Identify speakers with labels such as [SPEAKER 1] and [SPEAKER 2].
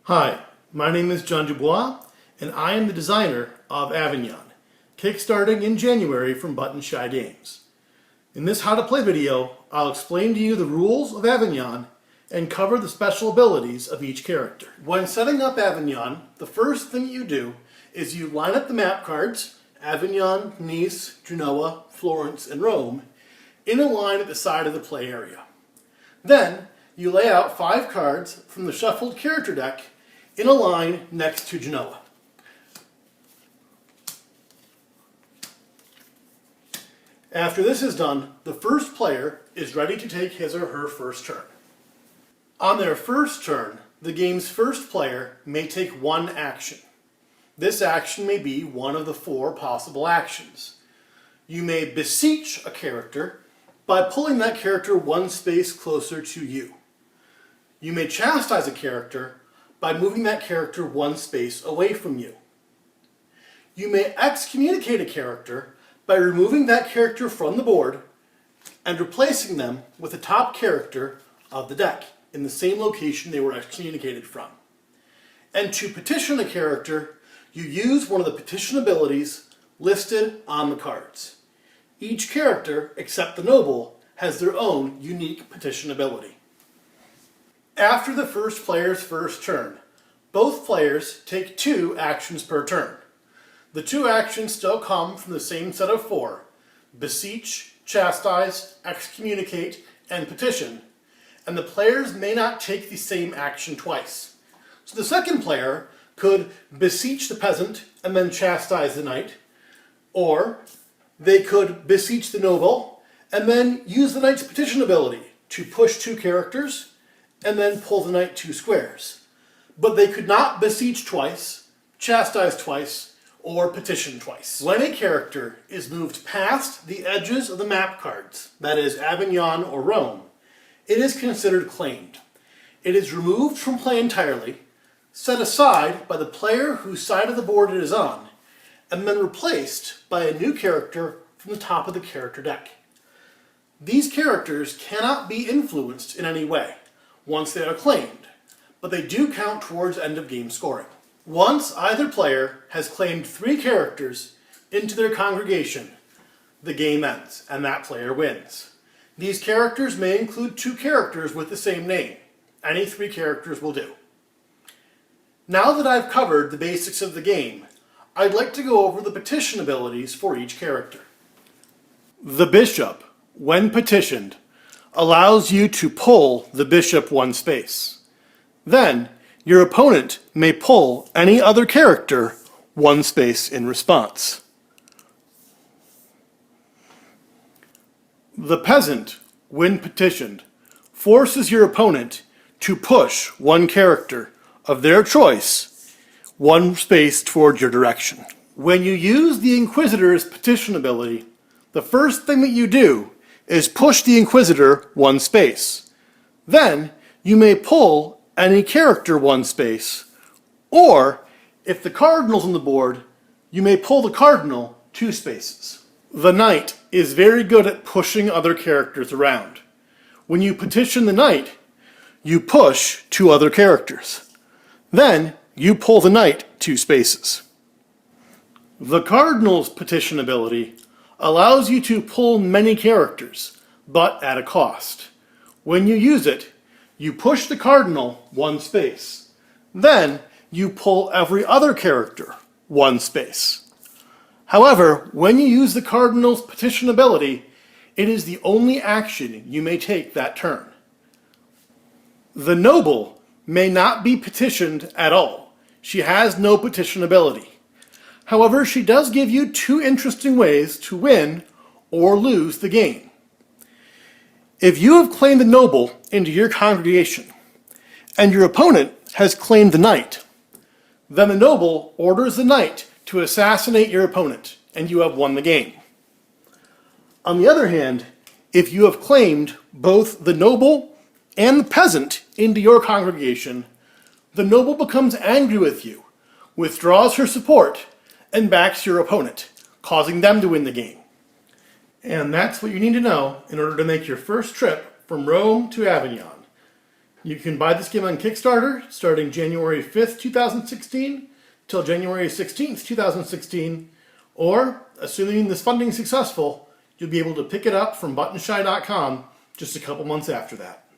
[SPEAKER 1] Hi, my name is John du Bois, and I am the designer of Avignon, kickstarting in January from Button Shy Games. In this How to Play video, I'll explain to you the rules of Avignon and cover the special abilities of each character. When setting up Avignon, the first thing you do is you line up the map cards, Avignon, Nice, Genoa, Florence, and Rome, in a line at the side of the play area. Then, you lay out 5 cards from the shuffled character deck in a line next to Genoa. After this is done, the first player is ready to take his or her first turn. On their first turn, the game's first player may take one action. This action may be one of the 4 possible actions. You may beseech a character by pulling that character one space closer to you. You may chastise a character by moving that character one space away from you. You may excommunicate a character by removing that character from the board and replacing them with the top character of the deck in the same location they were excommunicated from. And to petition a character, you use one of the petition abilities listed on the cards. Each character, except the noble, has their own unique petition ability. After the first player's first turn, both players take 2 actions per turn. The 2 actions still come from the same set of 4: beseech, chastise, excommunicate, and petition, and the players may not take the same action twice. So the second player could beseech the peasant and then chastise the knight, or they could beseech the noble and then use the knight's petition ability to push 2 characters and then pull the knight 2 squares. But they could not beseech twice, chastise twice, or petition twice. When a character is moved past the edges of the map cards, that is Avignon or Rome, it is considered claimed. It is removed from play entirely, set aside by the player whose side of the board it is on, and then replaced by a new character from the top of the character deck. These characters cannot be influenced in any way once they are claimed, but they do count towards end of game scoring. Once either player has claimed 3 characters into their congregation, the game ends and that player wins. These characters may include 2 characters with the same name. Any 3 characters will do. Now that I've covered the basics of the game, I'd like to go over the petition abilities for each character. The bishop, when petitioned, allows you to pull the bishop one space. Then, your opponent may pull any other character one space in response. The peasant, when petitioned, forces your opponent to push one character of their choice one space toward your direction. When you use the Inquisitor's petition ability, the first thing that you do is push the Inquisitor one space. Then, you may pull any character one space, or, if the cardinal's on the board, you may pull the cardinal 2 spaces. The knight is very good at pushing other characters around. When you petition the knight, you push 2 other characters. Then, you pull the knight 2 spaces. The cardinal's petition ability allows you to pull many characters, but at a cost. When you use it, you push the cardinal 1 space. Then, you pull every other character 1 space. However, when you use the cardinal's petition ability, it is the only action you may take that turn. The noble may not be petitioned at all. She has no petition ability. However, she does give you 2 interesting ways to win or lose the game. If you have claimed the noble into your congregation, and your opponent has claimed the knight, then the noble orders the knight to assassinate your opponent, and you have won the game. On the other hand, if you have claimed both the noble and the peasant into your congregation, the noble becomes angry with you, withdraws her support, and backs your opponent, causing them to win the game. And that's what you need to know in order to make your first trip from Rome to Avignon. You can buy this game on Kickstarter starting January 5th, 2016 till January 16th, 2016, or, assuming this funding is successful, you'll be able to pick it up from buttonshy.com just a couple months after that.